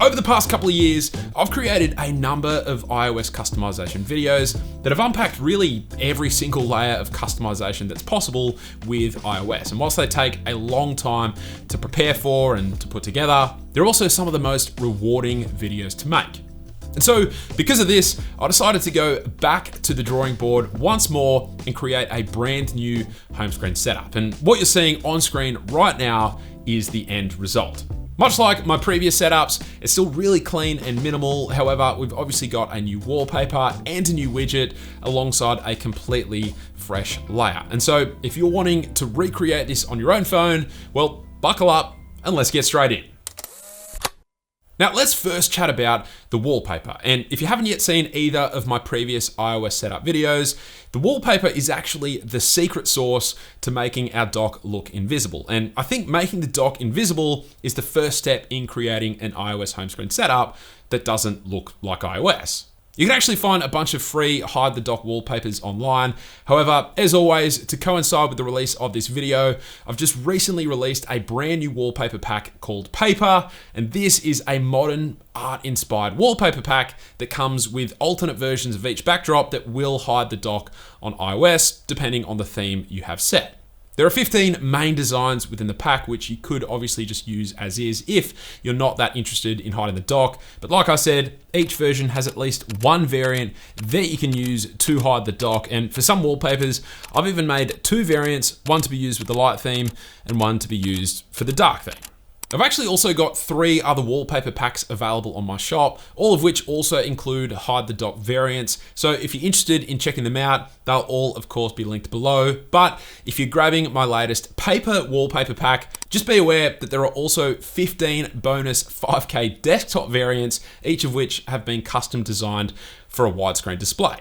Over the past couple of years, I've created a number of iOS customization videos that have unpacked really every single layer of customization that's possible with iOS. And whilst they take a long time to prepare for and to put together, they're also some of the most rewarding videos to make. And so because of this, I decided to go back to the drawing board once more and create a brand new home screen setup. And what you're seeing on screen right now is the end result. Much like my previous setups, it's still really clean and minimal. However, we've obviously got a new wallpaper and a new widget alongside a completely fresh layer. And so if you're wanting to recreate this on your own phone, well, buckle up and let's get straight in. Now, let's first chat about the wallpaper. And if you haven't yet seen either of my previous iOS setup videos, the wallpaper is actually the secret sauce to making our dock look invisible. And I think making the dock invisible is the first step in creating an iOS home screen setup that doesn't look like iOS. You can actually find a bunch of free hide the dock wallpapers online. However, as always, to coincide with the release of this video, I've just recently released a brand new wallpaper pack called Paper, and this is a modern art-inspired wallpaper pack that comes with alternate versions of each backdrop that will hide the dock on iOS, depending on the theme you have set. There are 15 main designs within the pack, which you could obviously just use as is if you're not that interested in hiding the dock. But like I said, each version has at least one variant that you can use to hide the dock. And for some wallpapers, I've even made two variants, one to be used with the light theme and one to be used for the dark theme. I've actually also got 3 other wallpaper packs available on my shop, all of which also include hide the dock variants. So if you're interested in checking them out, they'll all of course be linked below. But if you're grabbing my latest paper wallpaper pack, just be aware that there are also 15 bonus 5K desktop variants, each of which have been custom designed for a widescreen display.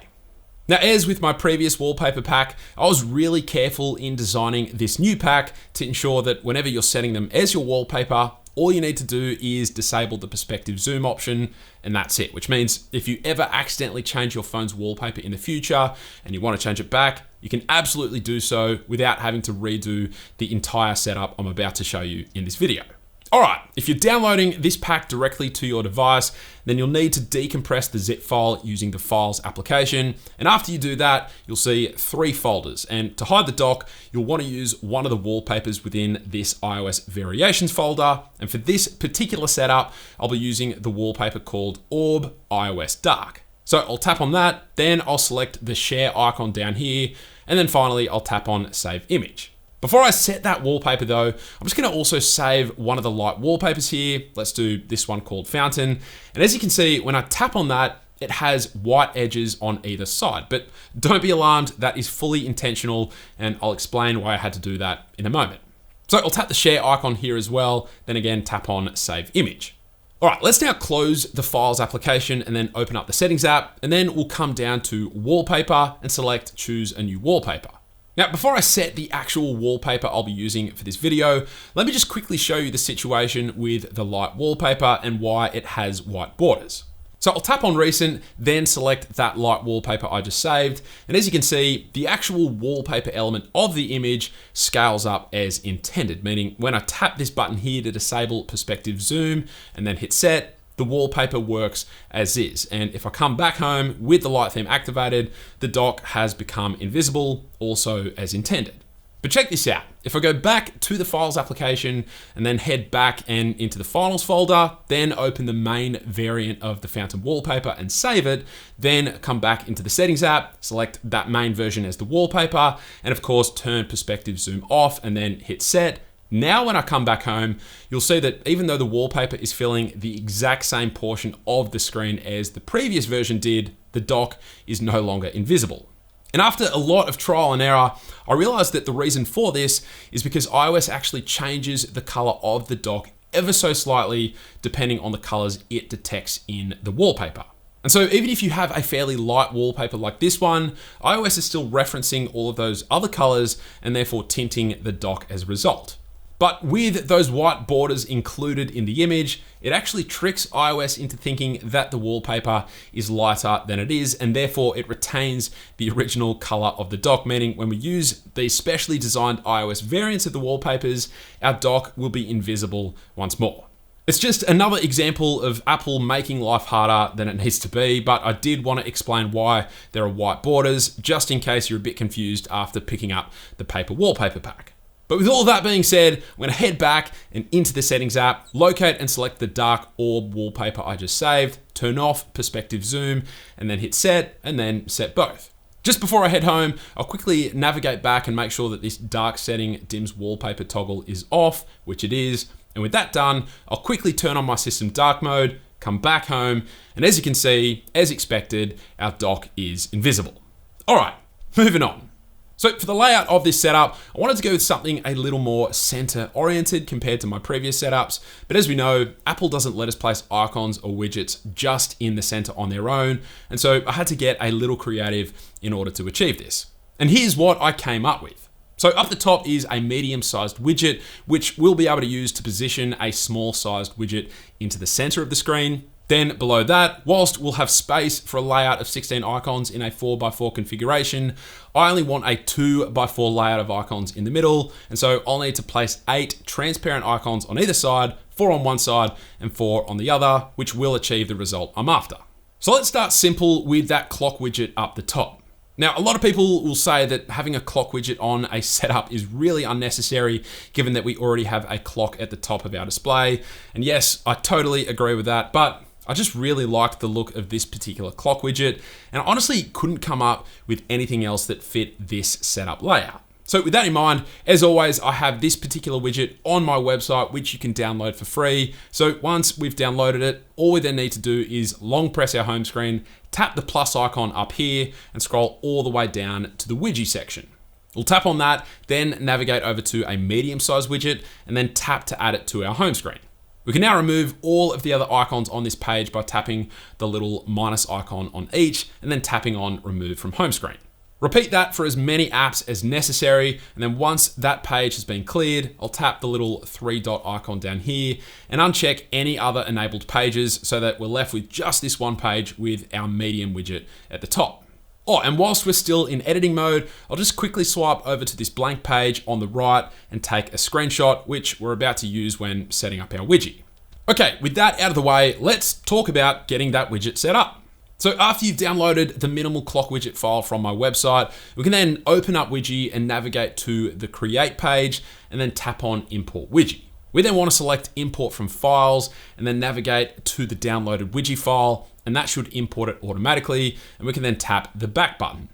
Now, as with my previous wallpaper pack, I was really careful in designing this new pack to ensure that whenever you're setting them as your wallpaper, all you need to do is disable the perspective zoom option, and that's it. Which means if you ever accidentally change your phone's wallpaper in the future and you want to change it back, you can absolutely do so without having to redo the entire setup I'm about to show you in this video. All right, if you're downloading this pack directly to your device, then you'll need to decompress the zip file using the Files application. And after you do that, you'll see 3 folders. And to hide the dock, you'll want to use one of the wallpapers within this iOS variations folder. And for this particular setup, I'll be using the wallpaper called Orb iOS Dark. So I'll tap on that, then I'll select the share icon down here, and then finally I'll tap on Save Image. Before I set that wallpaper though, I'm just gonna also save one of the light wallpapers here. Let's do this one called Fountain. And as you can see, when I tap on that, it has white edges on either side. But don't be alarmed, that is fully intentional, and I'll explain why I had to do that in a moment. So I'll tap the share icon here as well, then again, tap on Save Image. All right, let's now close the Files application and then open up the Settings app, and then we'll come down to Wallpaper and select Choose a New Wallpaper. Now, before I set the actual wallpaper I'll be using for this video, let me just quickly show you the situation with the light wallpaper and why it has white borders. So I'll tap on Recent, then select that light wallpaper I just saved. And as you can see, the actual wallpaper element of the image scales up as intended, meaning when I tap this button here to disable perspective zoom and then hit set, the wallpaper works as is. And if I come back home with the light theme activated, the dock has become invisible, also as intended. But check this out. If I go back to the Files application and then head back and into the Finals folder, then open the main variant of the Fountain wallpaper and save it, then come back into the Settings app, select that main version as the wallpaper, and of course turn perspective zoom off and then hit set. Now when I come back home, you'll see that even though the wallpaper is filling the exact same portion of the screen as the previous version did, the dock is no longer invisible. And after a lot of trial and error, I realized that the reason for this is because iOS actually changes the color of the dock ever so slightly depending on the colors it detects in the wallpaper. And so even if you have a fairly light wallpaper like this one, iOS is still referencing all of those other colors and therefore tinting the dock as a result. But with those white borders included in the image, it actually tricks iOS into thinking that the wallpaper is lighter than it is, and therefore it retains the original color of the dock, meaning when we use these specially designed iOS variants of the wallpapers, our dock will be invisible once more. It's just another example of Apple making life harder than it needs to be, but I did want to explain why there are white borders, just in case you're a bit confused after picking up the paper wallpaper pack. But with all that being said, I'm going to head back and into the settings app, locate and select the dark orb wallpaper I just saved, turn off perspective zoom, and then hit set, and then set both. Just before I head home, I'll quickly navigate back and make sure that this dark setting dims wallpaper toggle is off, which it is. And with that done, I'll quickly turn on my system dark mode, come back home, and as you can see, as expected, our dock is invisible. All right, moving on. So for the layout of this setup, I wanted to go with something a little more center oriented compared to my previous setups. But as we know, Apple doesn't let us place icons or widgets just in the center on their own. And so I had to get a little creative in order to achieve this. And here's what I came up with. So up the top is a medium-sized widget, which we'll be able to use to position a small-sized widget into the center of the screen. Then below that, whilst we'll have space for a layout of 16 icons in a 4x4 configuration, I only want a 2x4 layout of icons in the middle. And so I'll need to place 8 transparent icons on either side, 4 on one side and 4 on the other, which will achieve the result I'm after. So let's start simple with that clock widget up the top. Now, a lot of people will say that having a clock widget on a setup is really unnecessary, given that we already have a clock at the top of our display. And yes, I totally agree with that, but I just really liked the look of this particular clock widget, and I honestly couldn't come up with anything else that fit this setup layout. So with that in mind, as always, I have this particular widget on my website, which you can download for free. So once we've downloaded it, all we then need to do is long press our home screen, tap the plus icon up here, and scroll all the way down to the widget section. We'll tap on that, then navigate over to a medium-sized widget, and then tap to add it to our home screen. We can now remove all of the other icons on this page by tapping the little minus icon on each, and then tapping on remove from home screen. Repeat that for as many apps as necessary, and then once that page has been cleared, I'll tap the little 3-dot icon down here and uncheck any other enabled pages so that we're left with just this one page with our medium widget at the top. Oh, and whilst we're still in editing mode, I'll just quickly swipe over to this blank page on the right and take a screenshot, which we're about to use when setting up our widget. Okay, with that out of the way, let's talk about getting that widget set up. So after you've downloaded the minimal clock widget file from my website, we can then open up Widget and navigate to the create page and then tap on import widget. We then want to select import from files and then navigate to the downloaded widget file, and that should import it automatically, and we can then tap the back button.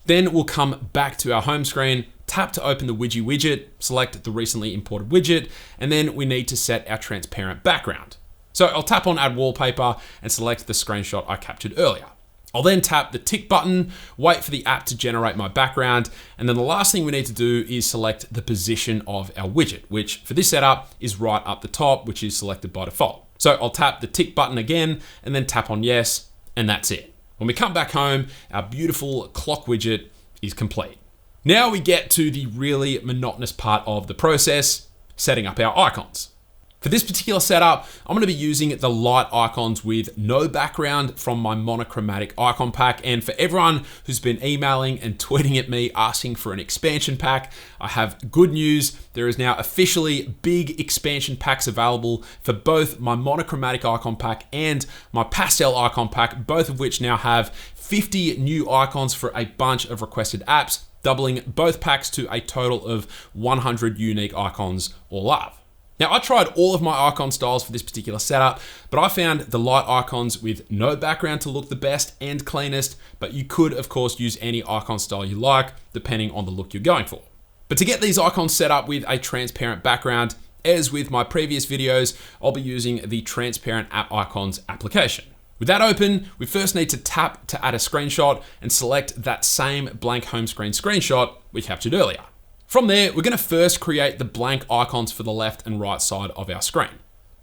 Then we'll come back to our home screen, tap to open the widget, select the recently imported widget, and then we need to set our transparent background. So I'll tap on add wallpaper and select the screenshot I captured earlier. I'll then tap the tick button, wait for the app to generate my background, and then the last thing we need to do is select the position of our widget, which for this setup is right up the top, which is selected by default. So I'll tap the tick button again and then tap on yes, and that's it. When we come back home, our beautiful clock widget is complete. Now we get to the really monotonous part of the process, setting up our icons. For this particular setup, I'm going to be using the light icons with no background from my monochromatic icon pack. And for everyone who's been emailing and tweeting at me asking for an expansion pack, I have good news. There is now officially big expansion packs available for both my monochromatic icon pack and my pastel icon pack, both of which now have 50 new icons for a bunch of requested apps, doubling both packs to a total of 100 unique icons all up. Now, I tried all of my icon styles for this particular setup, but I found the light icons with no background to look the best and cleanest, but you could, of course, use any icon style you like, depending on the look you're going for. But to get these icons set up with a transparent background, as with my previous videos, I'll be using the Transparent App Icons application. With that open, we first need to tap to add a screenshot and select that same blank home screen screenshot we captured earlier. From there, we're going to first create the blank icons for the left and right side of our screen.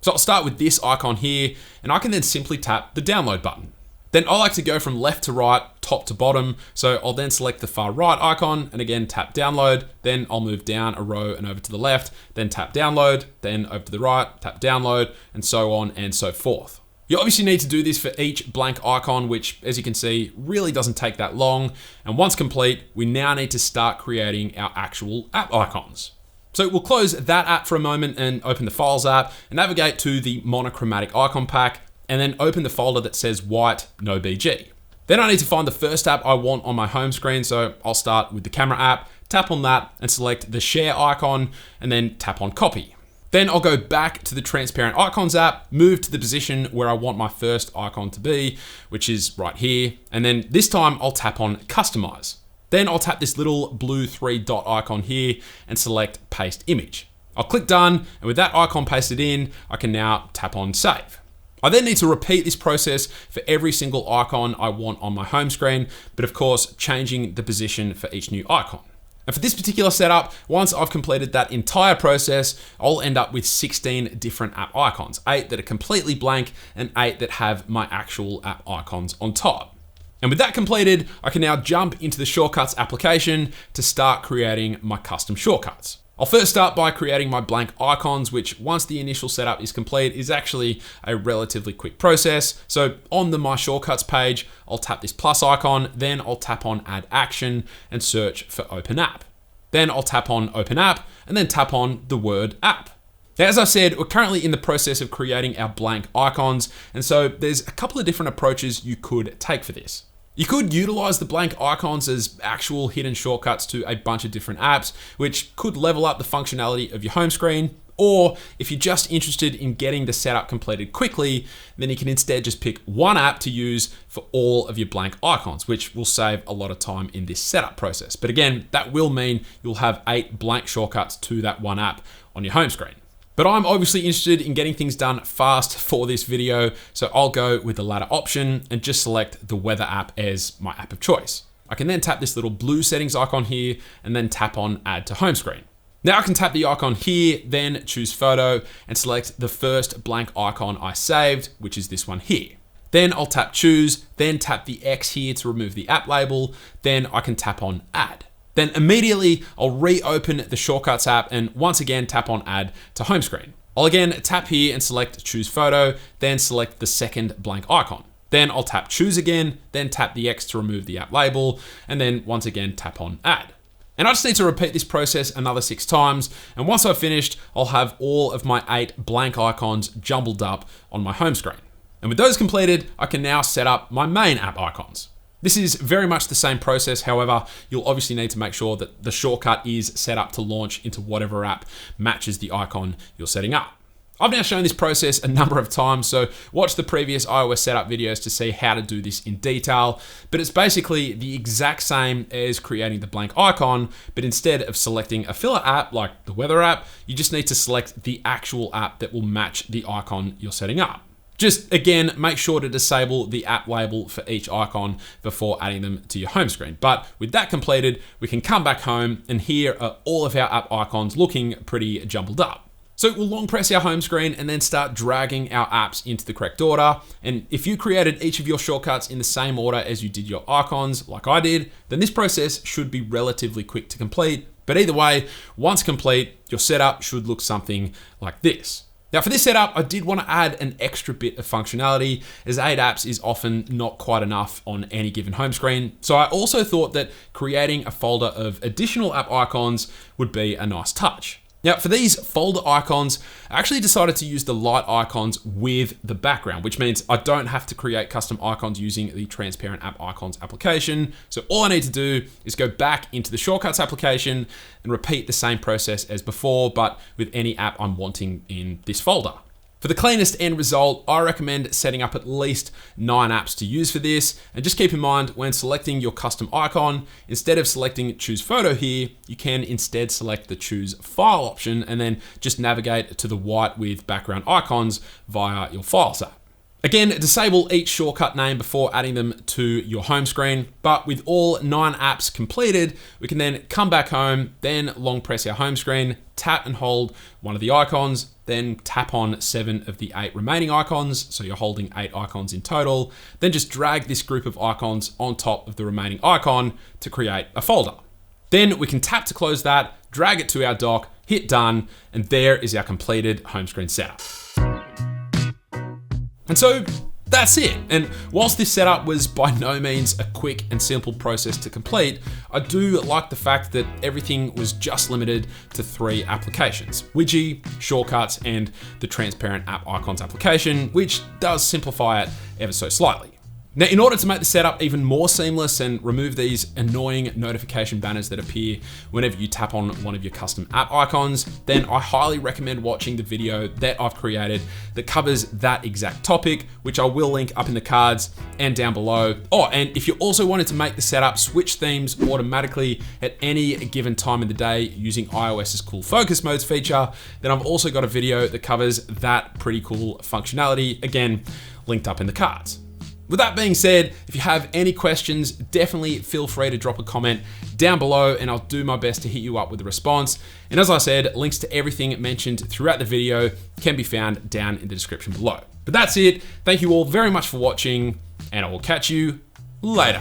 So I'll start with this icon here, and I can then simply tap the download button. Then I like to go from left to right, top to bottom. So I'll then select the far right icon and again tap download. Then I'll move down a row and over to the left, then tap download, then over to the right, tap download, and so on and so forth. You obviously need to do this for each blank icon, which, as you can see, really doesn't take that long. And once complete, we now need to start creating our actual app icons. So we'll close that app for a moment and open the Files app and navigate to the monochromatic icon pack and then open the folder that says white, no BG. Then I need to find the first app I want on my home screen, so I'll start with the camera app, tap on that and select the share icon and then tap on copy. Then I'll go back to the transparent icons app, move to the position where I want my first icon to be, which is right here. And then this time I'll tap on customize. Then I'll tap this little blue 3-dot icon here and select paste image. I'll click done, and with that icon pasted in, I can now tap on save. I then need to repeat this process for every single icon I want on my home screen, but of course, changing the position for each new icon. And for this particular setup, once I've completed that entire process, I'll end up with 16 different app icons, 8 that are completely blank and 8 that have my actual app icons on top. And with that completed, I can now jump into the Shortcuts application to start creating my custom shortcuts. I'll first start by creating my blank icons, which once the initial setup is complete is actually a relatively quick process. So on the My Shortcuts page, I'll tap this plus icon, then I'll tap on Add Action and search for Open App. Then I'll tap on Open App and then tap on the word app. Now, as I said, we're currently in the process of creating our blank icons, and so there's a couple of different approaches you could take for this. You could utilize the blank icons as actual hidden shortcuts to a bunch of different apps, which could level up the functionality of your home screen. Or if you're just interested in getting the setup completed quickly, then you can instead just pick one app to use for all of your blank icons, which will save a lot of time in this setup process. But again, that will mean you'll have 8 blank shortcuts to that one app on your home screen. But I'm obviously interested in getting things done fast for this video, so I'll go with the latter option and just select the weather app as my app of choice. I can then tap this little blue settings icon here and then tap on Add to Home Screen. Now I can tap the icon here, then choose Photo and select the first blank icon I saved, which is this one here. Then I'll tap Choose, then tap the X here to remove the app label, then I can tap on Add. Then immediately I'll reopen the Shortcuts app and once again tap on Add to Home Screen. I'll again tap here and select Choose Photo, then select the second blank icon. Then I'll tap Choose again, then tap the X to remove the app label, and then once again tap on Add. And I just need to repeat this process another 6 times, and once I've finished, I'll have all of my 8 blank icons jumbled up on my home screen. And with those completed, I can now set up my main app icons. This is very much the same process, however, you'll obviously need to make sure that the shortcut is set up to launch into whatever app matches the icon you're setting up. I've now shown this process a number of times, so watch the previous iOS setup videos to see how to do this in detail, but it's basically the exact same as creating the blank icon, but instead of selecting a filler app like the weather app, you just need to select the actual app that will match the icon you're setting up. Just again, make sure to disable the app label for each icon before adding them to your home screen. But with that completed, we can come back home and here are all of our app icons looking pretty jumbled up. So we'll long press our home screen and then start dragging our apps into the correct order. And if you created each of your shortcuts in the same order as you did your icons, like I did, then this process should be relatively quick to complete. But either way, once complete, your setup should look something like this. Now for this setup, I did want to add an extra bit of functionality as 8 apps is often not quite enough on any given home screen. So I also thought that creating a folder of additional app icons would be a nice touch. Now for these folder icons, I actually decided to use the light icons with the background, which means I don't have to create custom icons using the transparent app icons application. So all I need to do is go back into the Shortcuts application and repeat the same process as before, but with any app I'm wanting in this folder. For the cleanest end result, I recommend setting up at least 9 apps to use for this. And just keep in mind when selecting your custom icon, instead of selecting Choose Photo here, you can instead select the Choose File option and then just navigate to the white with background icons via your Files app. Again, disable each shortcut name before adding them to your home screen, but with all 9 apps completed, we can then come back home, then long press our home screen, tap and hold one of the icons, then tap on 7 of the 8 remaining icons, so you're holding 8 icons in total, then just drag this group of icons on top of the remaining icon to create a folder. Then we can tap to close that, drag it to our dock, hit done, and there is our completed home screen setup. And so That's it. And whilst this setup was by no means a quick and simple process to complete, I do like the fact that everything was just limited to 3 applications: Widget, Shortcuts, and the transparent app icons application, which does simplify it ever so slightly. Now, in order to make the setup even more seamless and remove these annoying notification banners that appear whenever you tap on one of your custom app icons, then I highly recommend watching the video that I've created that covers that exact topic, which I will link up in the cards and down below. Oh, and if you also wanted to make the setup switch themes automatically at any given time of the day using iOS's cool focus modes feature, then I've also got a video that covers that pretty cool functionality, again, linked up in the cards. With that being said, if you have any questions, definitely feel free to drop a comment down below and I'll do my best to hit you up with a response. And as I said, links to everything mentioned throughout the video can be found down in the description below. But that's it. Thank you all very much for watching and I will catch you later.